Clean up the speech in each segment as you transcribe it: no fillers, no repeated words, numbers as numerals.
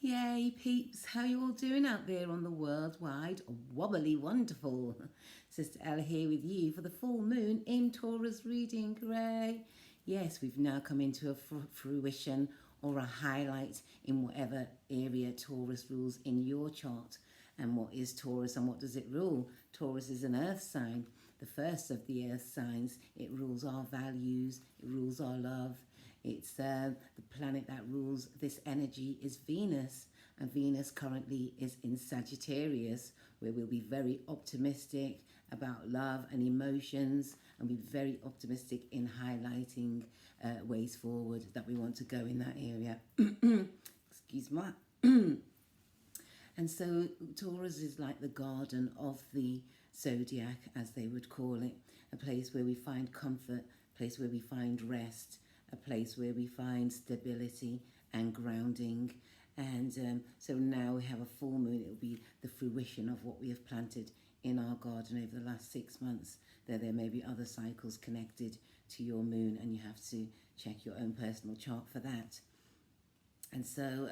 Yay, peeps, how you all doing out there on the worldwide wobbly wonderful? Sister Elle here with you for the full moon in Taurus reading. Hooray! Yes, we've now come into a fruition or a highlight in whatever area Taurus rules in your chart. And what is Taurus and what does it rule? Taurus is an earth sign, the first of the earth signs. It rules our values, it rules our love. It's the planet that rules this energy is Venus, and Venus currently is in Sagittarius, where we'll be very optimistic about love and emotions, and be very optimistic in highlighting ways forward that we want to go in that area. Excuse me. And so Taurus is like the garden of the zodiac, as they would call it, a place where we find comfort, a place where we find rest, a place where we find stability and grounding. And so now we have a full moon. It will be the fruition of what we have planted in our garden over the last 6 months. There may be other cycles connected to your moon, and you have to check your own personal chart for that. And so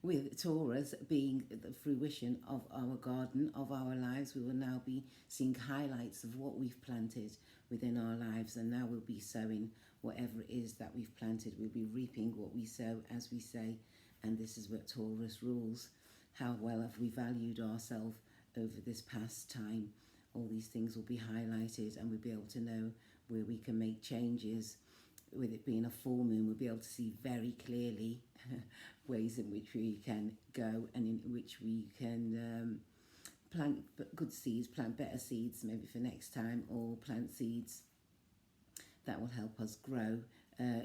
with Taurus being the fruition of our garden, of our lives, we will now be seeing highlights of what we've planted within our lives, and now we'll be sowing whatever it is that we've planted. We'll be reaping what we sow, as we say, and this is what Taurus rules. How well have we valued ourselves over this past time? All these things will be highlighted, and we'll be able to know where we can make changes. With it being a full moon, we'll be able to see very clearly ways in which we can go, and in which we can plant good seeds, plant better seeds maybe for next time, or plant seeds that will help us grow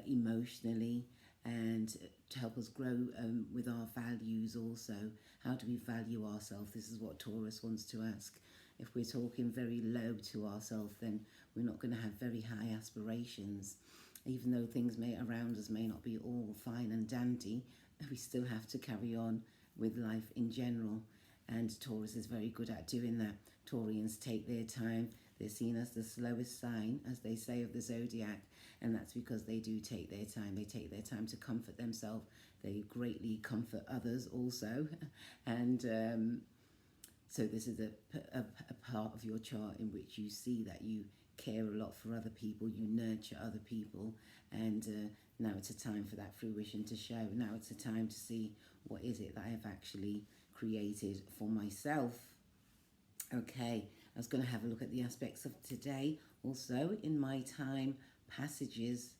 emotionally, and to help us grow with our values also. How do we value ourselves? This is what Taurus wants to ask. If we're talking very low to ourselves, then we're not going to have very high aspirations. Even though things around us may not be all fine and dandy, we still have to carry on with life in general. And Taurus is very good at doing that. Taurians take their time. They're seen as the slowest sign, as they say, of the zodiac. And that's because they do take their time. They take their time to comfort themselves. They greatly comfort others also. And so this is a part of your chart in which you see that you care a lot for other people, you nurture other people, and now it's a time for that fruition to show. Now it's a time to see what is it that I have actually created for myself. Okay, I was going to have a look at the aspects of today also in my time passages,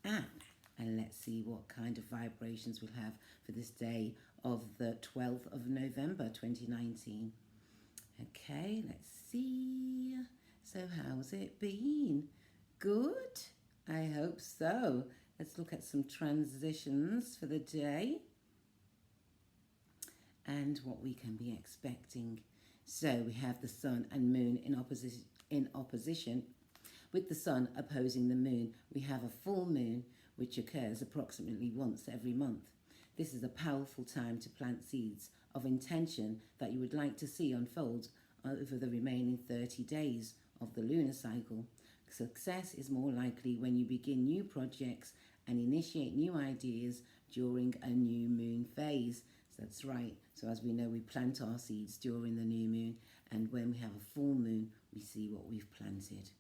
and let's see what kind of vibrations we'll have for this day of the 12th of November 2019. Okay, let's see. So how's it been? Good? I hope so. Let's look at some transitions for the day and what we can be expecting. So we have the sun and moon in opposition. With the sun opposing the moon, we have a full moon, which occurs approximately once every month. This is a powerful time to plant seeds of intention that you would like to see unfold over the remaining 30 days of the lunar cycle. Success is more likely when you begin new projects and initiate new ideas during a new moon phase. So that's right. So as we know, we plant our seeds during the new moon, and when we have a full moon, we see what we've planted.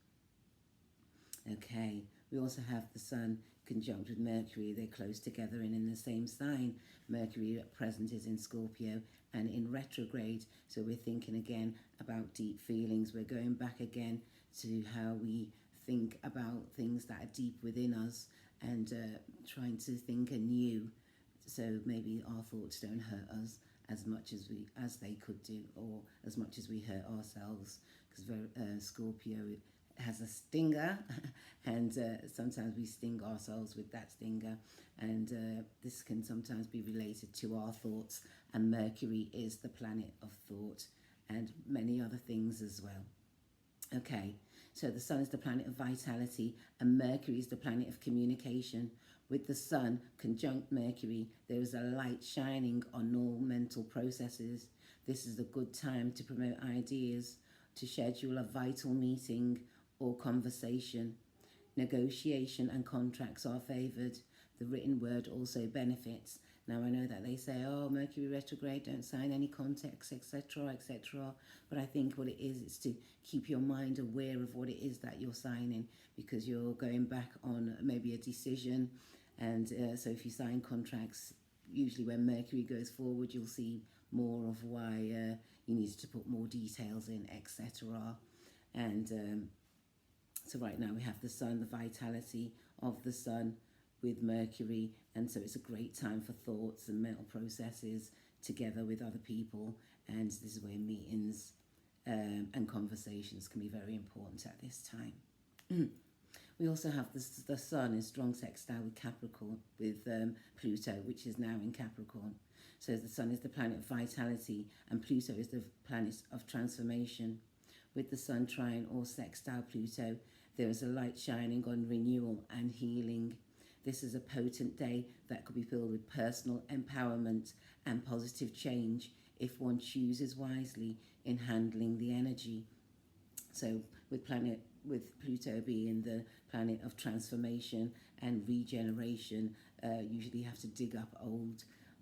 Okay, we also have the sun conjunct with Mercury. They're close together and in the same sign. Mercury at present is in Scorpio and in retrograde. So we're thinking again about deep feelings. We're going back again to how we think about things that are deep within us, and trying to think anew. So maybe our thoughts don't hurt us as much as they could do, or as much as we hurt ourselves, because Scorpio has a stinger, and sometimes we sting ourselves with that stinger, and this can sometimes be related to our thoughts, and Mercury is the planet of thought and many other things as well. Okay, so the sun is the planet of vitality, and Mercury is the planet of communication. With the sun conjunct Mercury, there is a light shining on all mental processes. This is a good time to promote ideas, to schedule a vital meeting or conversation. Negotiation and contracts are favoured. The written word also benefits. Now, I know that they say, oh, Mercury retrograde, don't sign any contracts, etc., etc. But I think what it is to keep your mind aware of what it is that you're signing, because you're going back on maybe a decision. And so if you sign contracts, usually when Mercury goes forward, you'll see more of why you need to put more details in, etc. And so right now we have the sun, the vitality of the sun with Mercury, and so it's a great time for thoughts and mental processes together with other people, and this is where meetings and conversations can be very important at this time. We also have the sun in strong sextile with Capricorn, with Pluto, which is now in Capricorn. So the sun is the planet of vitality and Pluto is the planet of transformation. With the sun trine or sextile Pluto, there is a light shining on renewal and healing. This is a potent day that could be filled with personal empowerment and positive change if one chooses wisely in handling the energy. So with Pluto being the planet of transformation and regeneration, usually have to dig up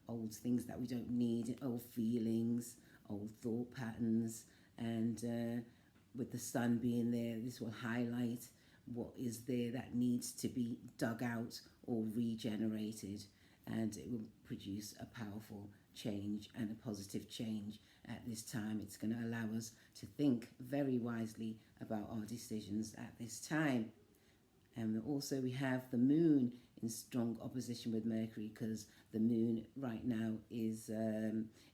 old things that we don't need, old feelings, old thought patterns, and with the sun being there, this will highlight what is there that needs to be dug out or regenerated, and it will produce a powerful change and a positive change at this time. It's going to allow us to think very wisely about our decisions at this time. And also we have the moon in strong opposition with Mercury, because the moon right now is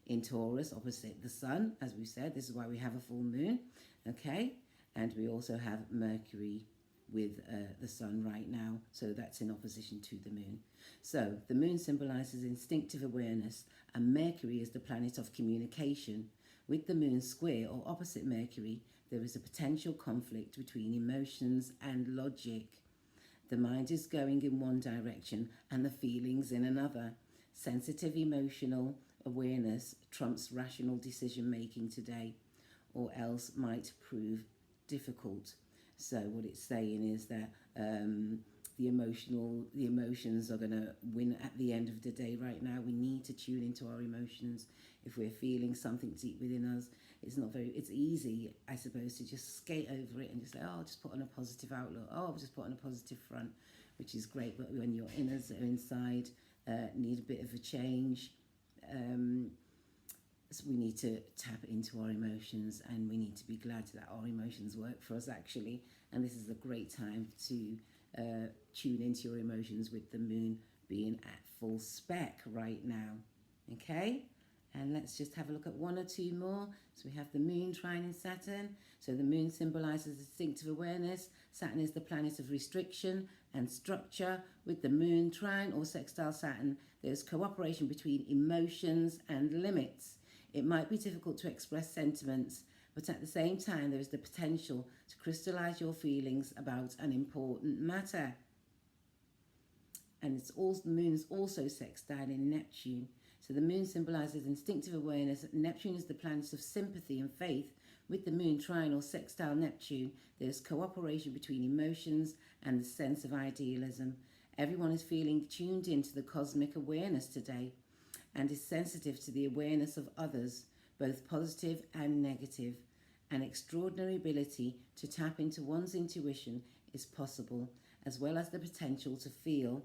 in Taurus opposite the sun, as we said. This is why we have a full moon, okay? And we also have Mercury with the sun right now, so that's in opposition to the moon. So the moon symbolizes instinctive awareness, and Mercury is the planet of communication. With the moon square or opposite Mercury, there is a potential conflict between emotions and logic. The mind is going in one direction and the feelings in another. Sensitive emotional awareness trumps rational decision making today, or else might prove difficult. So what it's saying is that the emotions are going to win at the end of the day. Right now, we need to tune into our emotions. If we're feeling something deep within us, it's easy, I suppose, to just skate over it and just say, oh, I'll just put on a positive outlook. Oh, I'll just put on a positive front, which is great. But when your inners are inside, need a bit of a change, so we need to tap into our emotions, and we need to be glad that our emotions work for us, actually. And this is a great time to tune into your emotions with the moon being at full spec right now. Okay? And let's just have a look at one or two more. So we have the moon trining Saturn. So the moon symbolizes instinctive awareness. Saturn is the planet of restriction and structure. With the moon trine or sextile Saturn, there's cooperation between emotions and limits. It might be difficult to express sentiments, but at the same time, there is the potential to crystallize your feelings about an important matter. And the moon is also sextile in Neptune. So the moon symbolizes instinctive awareness. Neptune is the planet of sympathy and faith. With the moon trine or sextile Neptune, there's cooperation between emotions and the sense of idealism. Everyone is feeling tuned into the cosmic awareness today, and is sensitive to the awareness of others, both positive and negative. An extraordinary ability to tap into one's intuition is possible, as well as the potential to feel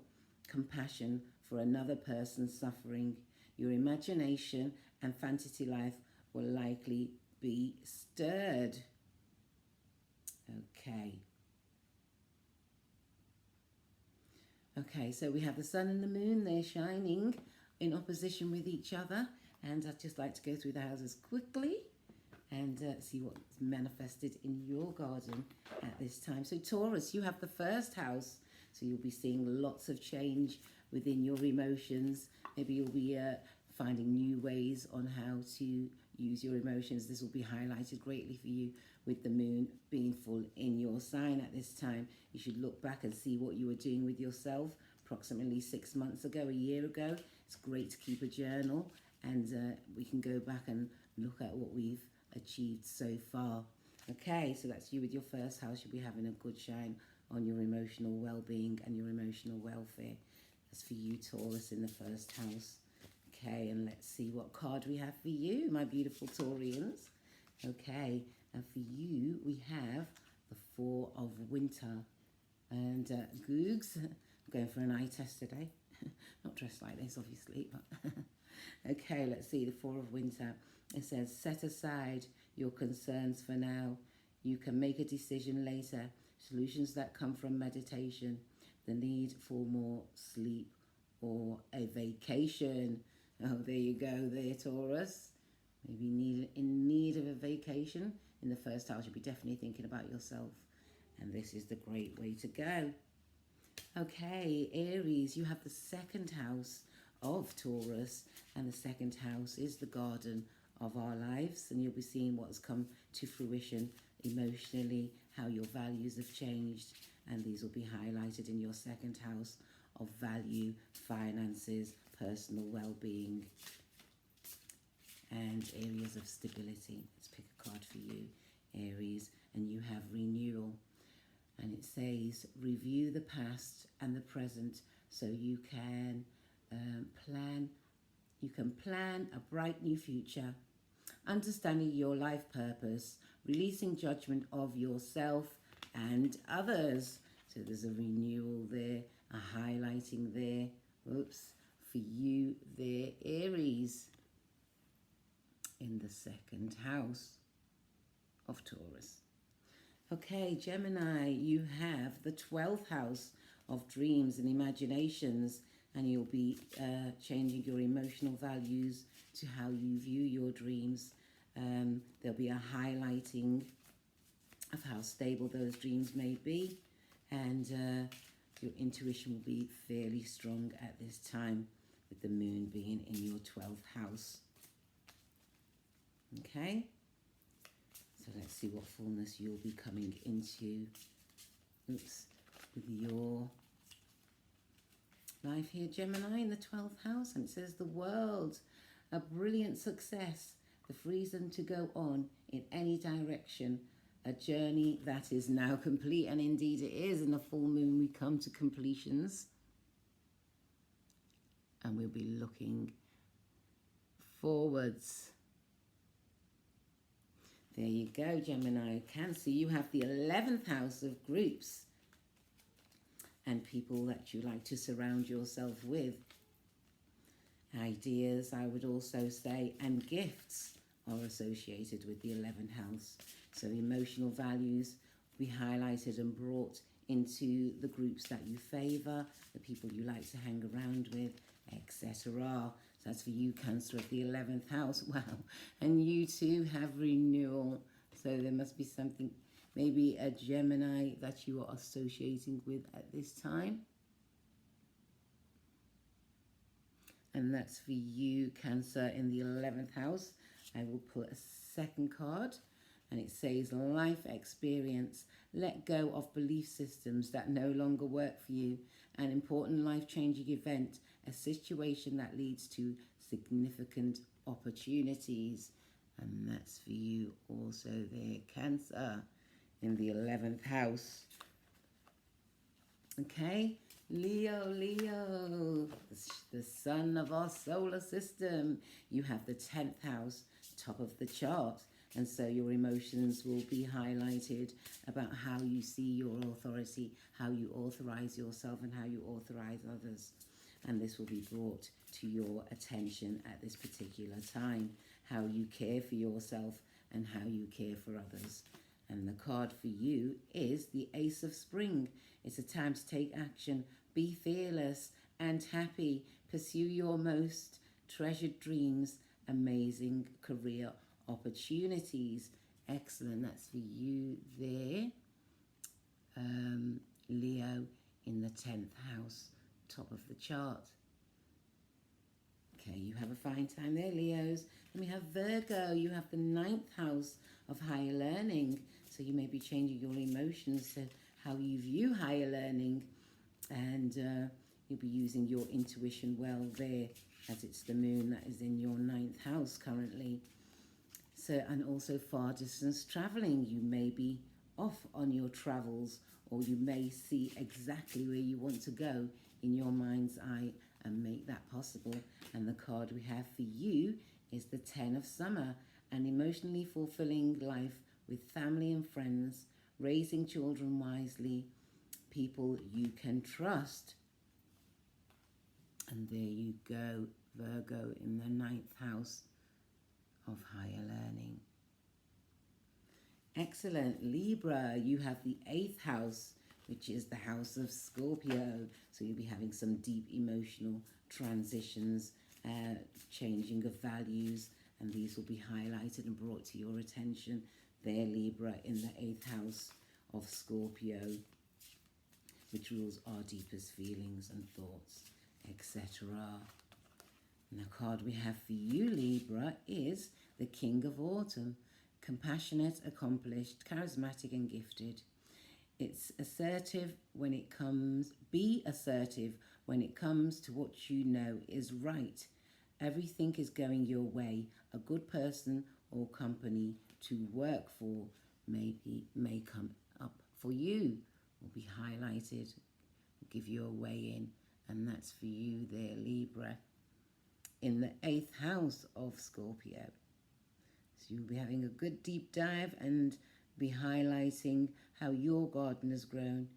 compassion for another person's suffering. Your imagination and fantasy life will likely be stirred. Okay, so we have the sun and the moon, they're shining in opposition with each other, and I'd just like to go through the houses quickly and see what's manifested in your garden at this time. So Taurus, you have the first house, so you'll be seeing lots of change within your emotions. Maybe you'll be finding new ways on how to use your emotions. This will be highlighted greatly for you with the moon being full in your sign at this time. You should look back and see what you were doing with yourself approximately 6 months ago, a year ago. It's great to keep a journal, and we can go back and look at what we've achieved so far. Okay, so that's you with your first house. You'll be having a good shine on your emotional well-being and your emotional welfare. That's for you, Taurus, in the first house. Okay, and let's see what card we have for you, my beautiful Taurians. Okay, and for you, we have the Four of Winter. And Googs, I'm going for an eye test today. Not dressed like this, obviously, but okay, let's see the Four of Winter. It says, set aside your concerns for now. You can make a decision later. Solutions that come from meditation, the need for more sleep, or a vacation. Oh, there you go there, Taurus. Maybe in need of a vacation. In the first house, you'll be definitely thinking about yourself. And this is the great way to go. Okay, Aries, you have the second house of Taurus. And the second house is the garden of our lives. And you'll be seeing what's come to fruition emotionally, how your values have changed. And these will be highlighted in your second house of value, finances, personal well-being, and areas of stability. Let's pick a card for you, Aries, and you have renewal. And it says, review the past and the present so you can plan a bright new future, understanding your life purpose, releasing judgment of yourself and others. So there's a renewal there, a highlighting there. Oops, for you there, Aries, in the second house of Taurus. Okay, Gemini, you have the 12th house of dreams and imaginations, and you'll be changing your emotional values to how you view your dreams. There'll be a highlighting of how stable those dreams may be, and your intuition will be fairly strong at this time, with the moon being in your 12th house. Okay, so let's see what fullness you'll be coming into, with your life here, Gemini, in the 12th house. And it says the world, a brilliant success, the freedom to go on in any direction, a journey that is now complete. And indeed it is. In the full moon we come to completions, and we'll be looking forwards. There you go, Gemini. Cancer, you have the 11th house of groups and people that you like to surround yourself with. Ideas, I would also say, and gifts are associated with the 11th house. So emotional values will be highlighted and brought into the groups that you favour, the people you like to hang around with, etc. So that's for you, Cancer, of the 11th house. Wow. And you too have renewal. So there must be something, maybe a Gemini that you are associating with at this time. And that's for you, Cancer, in the 11th house. I will put a second card, and it says life experience. Let go of belief systems that no longer work for you. An important life-changing event, a situation that leads to significant opportunities. And that's for you also there, Cancer, in the 11th house. Okay, Leo, the sun of our solar system. You have the 10th house, top of the chart. And so your emotions will be highlighted about how you see your authority, how you authorize yourself, and how you authorize others. And this will be brought to your attention at this particular time, how you care for yourself and how you care for others. And the card for you is the Ace of Spring. It's a time to take action, be fearless and happy, pursue your most treasured dreams, amazing career opportunities. Excellent. That's for you there, Leo, in the 10th house, top of the chart. Okay, you have a fine time there, Leos. And we have Virgo. You have the 9th house of higher learning. So you may be changing your emotions to how you view higher learning. And you'll be using your intuition well there, as it's the moon that is in your 9th house currently. So, and also far distance traveling. You may be off on your travels or you may see exactly where you want to go in your mind's eye and make that possible. And the card we have for you is the 10 of Summer, an emotionally fulfilling life with family and friends, raising children wisely, people you can trust. And there you go, Virgo, in the 9th house of higher learning. Excellent. Libra, you have the 8th house, which is the house of Scorpio. So you'll be having some deep emotional transitions, changing of values, and these will be highlighted and brought to your attention there, Libra, in the 8th house of Scorpio, which rules our deepest feelings and thoughts, etc. And the card we have for you, Libra, is the King of Autumn. Compassionate, accomplished, charismatic and gifted. It's assertive when it comes, be assertive when it comes to what you know is right. Everything is going your way. A good person or company to work for may come up for you, will be highlighted, will give you a way in, and that's for you there, Libra, in the 8th house of Scorpio. So you'll be having a good deep dive and be highlighting how your garden has grown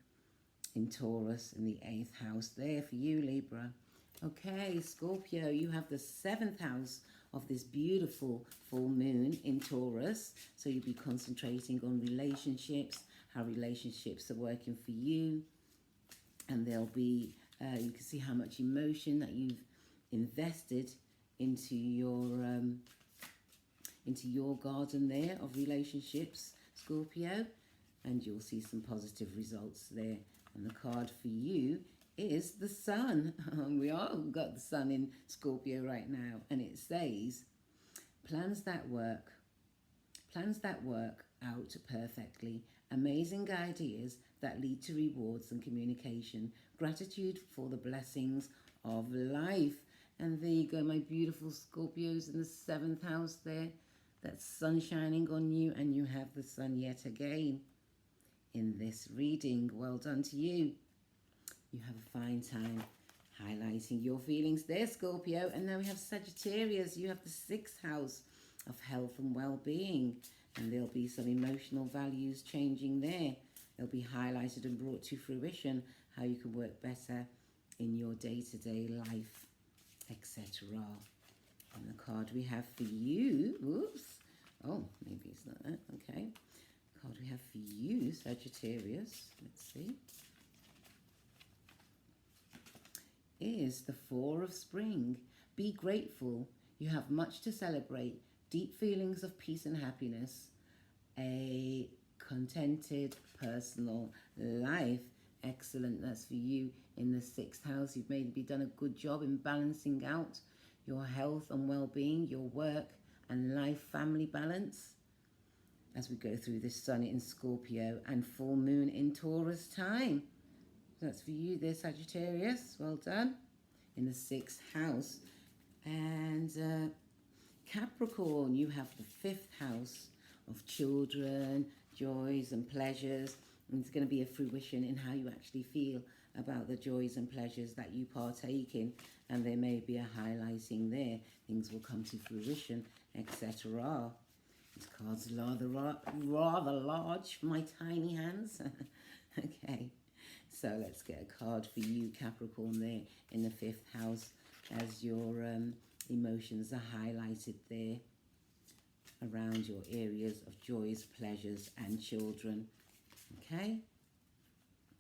in Taurus in the 8th house there for you, Libra. Okay, Scorpio, you have the 7th house of this beautiful full moon in Taurus. So you'll be concentrating on relationships, how relationships are working for you. And there'll be, you can see how much emotion that you've invested into your garden there of relationships, Scorpio, and you'll see some positive results there. And the card for you is the Sun. We all got the Sun in Scorpio right now, and it says, plans that work out perfectly, amazing ideas that lead to rewards and communication, gratitude for the blessings of life. And there you go, my beautiful Scorpios in the 7th house there. That's sun shining on you, and you have the Sun yet again in this reading. Well done to you. You have a fine time highlighting your feelings there, Scorpio. And now we have Sagittarius. You have the 6th house of health and well-being, and there'll be some emotional values changing there. They'll be highlighted and brought to fruition, how you can work better in your day-to-day life, etc. And the card we have for you, oops, oh, maybe it's not that, okay. The card we have for you, Sagittarius, let's see, is the 4 of Spring. Be grateful. You have much to celebrate. Deep feelings of peace and happiness. A contented personal life. Excellent. That's for you in the 6th house. You've maybe done a good job in balancing out your health and well-being, your work and life family balance, as we go through this Sun in Scorpio and full moon in Taurus time. That's for you there, Sagittarius. Well done. In the 6th house. And Capricorn, you have the 5th house of children, joys and pleasures. And it's going to be a fruition in how you actually feel about the joys and pleasures that you partake in. And there may be a highlighting there. Things will come to fruition, etc. This card's rather large for my tiny hands. Okay. So let's get a card for you, Capricorn, there in the 5th house, as your emotions are highlighted there around your areas of joys, pleasures and children. Okay.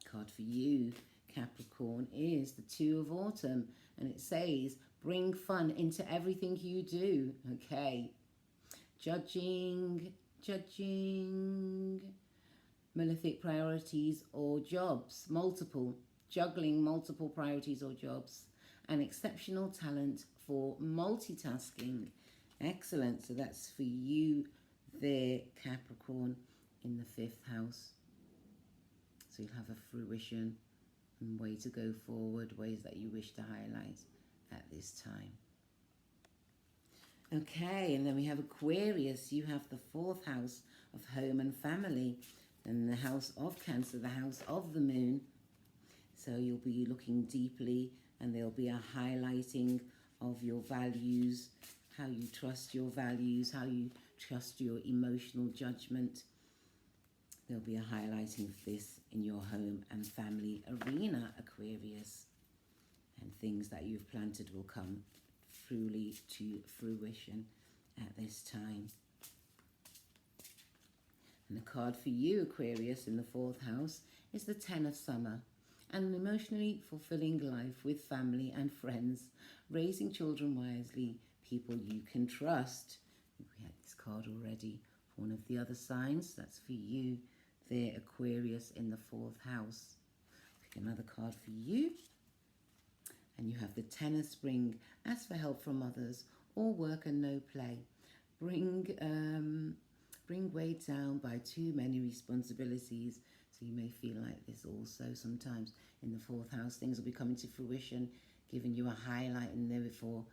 Card for you, Capricorn, is the 2 of Autumn, and it says, bring fun into everything you do. Okay. Judging malefic priorities or jobs, juggling multiple priorities or jobs, and exceptional talent for multitasking. Excellent. So that's for you there, Capricorn, in the 5th house. So you'll have a fruition and way to go forward, ways that you wish to highlight at this time. Okay, and then we have Aquarius. You have the 4th house of home and family. And the house of Cancer, the house of the moon. So you'll be looking deeply, and there'll be a highlighting of your values, how you trust your values, how you trust your emotional judgment. There'll be a highlighting of this in your home and family arena, Aquarius. And things that you've planted will come truly to fruition at this time. And the card for you, Aquarius, in the 4th house is the 10 of Summer. An emotionally fulfilling life with family and friends, raising children wisely, people you can trust. We had this card already for one of the other signs. That's for you there, Aquarius, in the 4th house. Pick another card for you. And you have the 10 of Spring. Ask for help from others, all work and no play. Bring weighed down by too many responsibilities. So you may feel like this also sometimes in the 4th house. Things will be coming to fruition, giving you a highlight, and therefore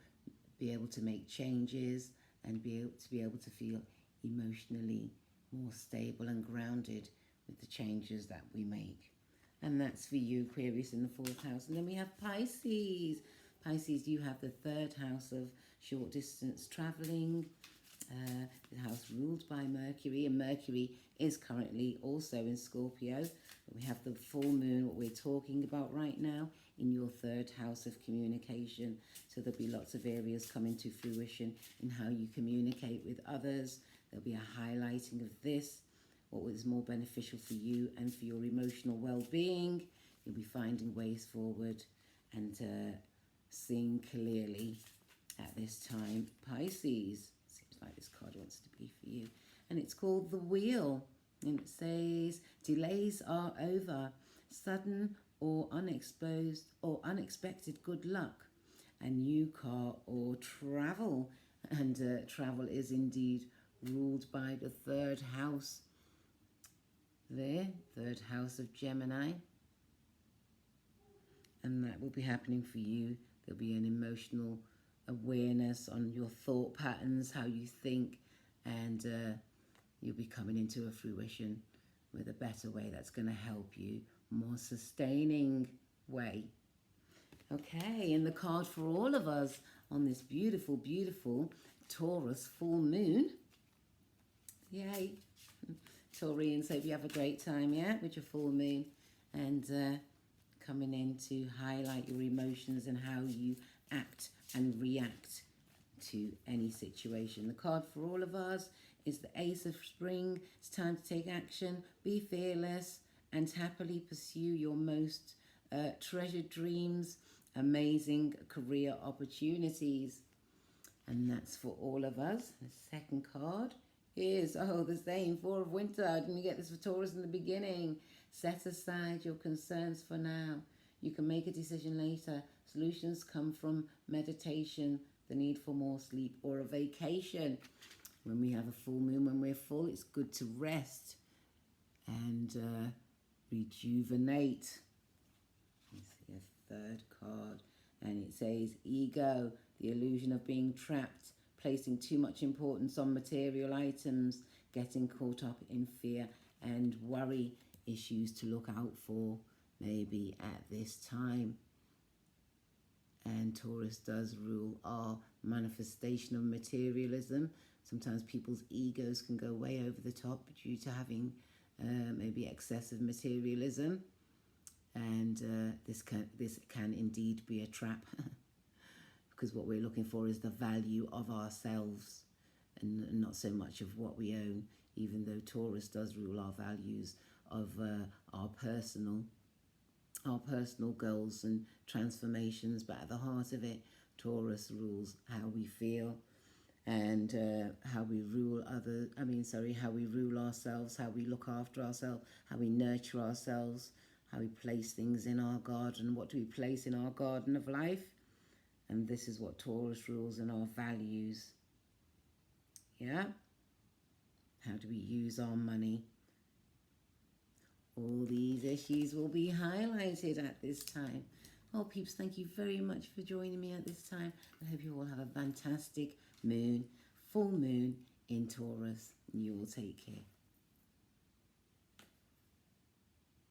be able to make changes and be able to feel emotionally more stable and grounded with the changes that we make. And that's for you, Aquarius, in the 4th house. And then we have Pisces. Pisces, you have the 3rd house of short distance traveling. The house ruled by Mercury, and Mercury is currently also in Scorpio. We have the full moon, what we're talking about right now, in your 3rd house of communication. So there'll be lots of areas coming to fruition in how you communicate with others. There'll be a highlighting of this, what was more beneficial for you and for your emotional well-being. You'll be finding ways forward and seeing clearly at this time, Pisces. Like this card wants to be for you, and it's called the Wheel, and it says delays are over, sudden or unexpected good luck, a new car or travel. And travel is indeed ruled by the 3rd house there, 3rd house of Gemini, and that will be happening for you. There'll be an emotional awareness on your thought patterns, how you think, and you'll be coming into a fruition with a better way that's going to help you, more sustaining way. Okay, and the card for all of us on this beautiful, beautiful Taurus full moon. Yay. Taurians, hope you have a great time, yeah, with your full moon, and coming in to highlight your emotions and how you act and react to any situation. The card for all of us is the Ace of Spring. It's time to take action, be fearless, and happily pursue your most treasured dreams, amazing career opportunities. And that's for all of us. The second card is, the same, 4 of Winter. Didn't you get this for Taurus in the beginning? Set aside your concerns for now. You can make a decision later. Solutions come from meditation, the need for more sleep, or a vacation. When we have a full moon, when we're full, it's good to rest and rejuvenate. Let's see a 3rd card, and it says ego, the illusion of being trapped, placing too much importance on material items, getting caught up in fear and worry, issues to look out for maybe at this time. And Taurus does rule our manifestation of materialism. Sometimes people's egos can go way over the top due to having maybe excessive materialism. And this can indeed be a trap because what we're looking for is the value of ourselves and not so much of what we own, even though Taurus does rule our values of our personal goals and transformations, but at the heart of it, Taurus rules how we feel and how we rule how we rule ourselves, how we look after ourselves, how we nurture ourselves, how we place things in our garden. What do we place in our garden of life? And this is what Taurus rules, in our values. Yeah? How do we use our money? All these issues will be highlighted at this time. Oh, peeps, thank you very much for joining me at this time. I hope you all have a fantastic moon, full moon in Taurus. You all take care.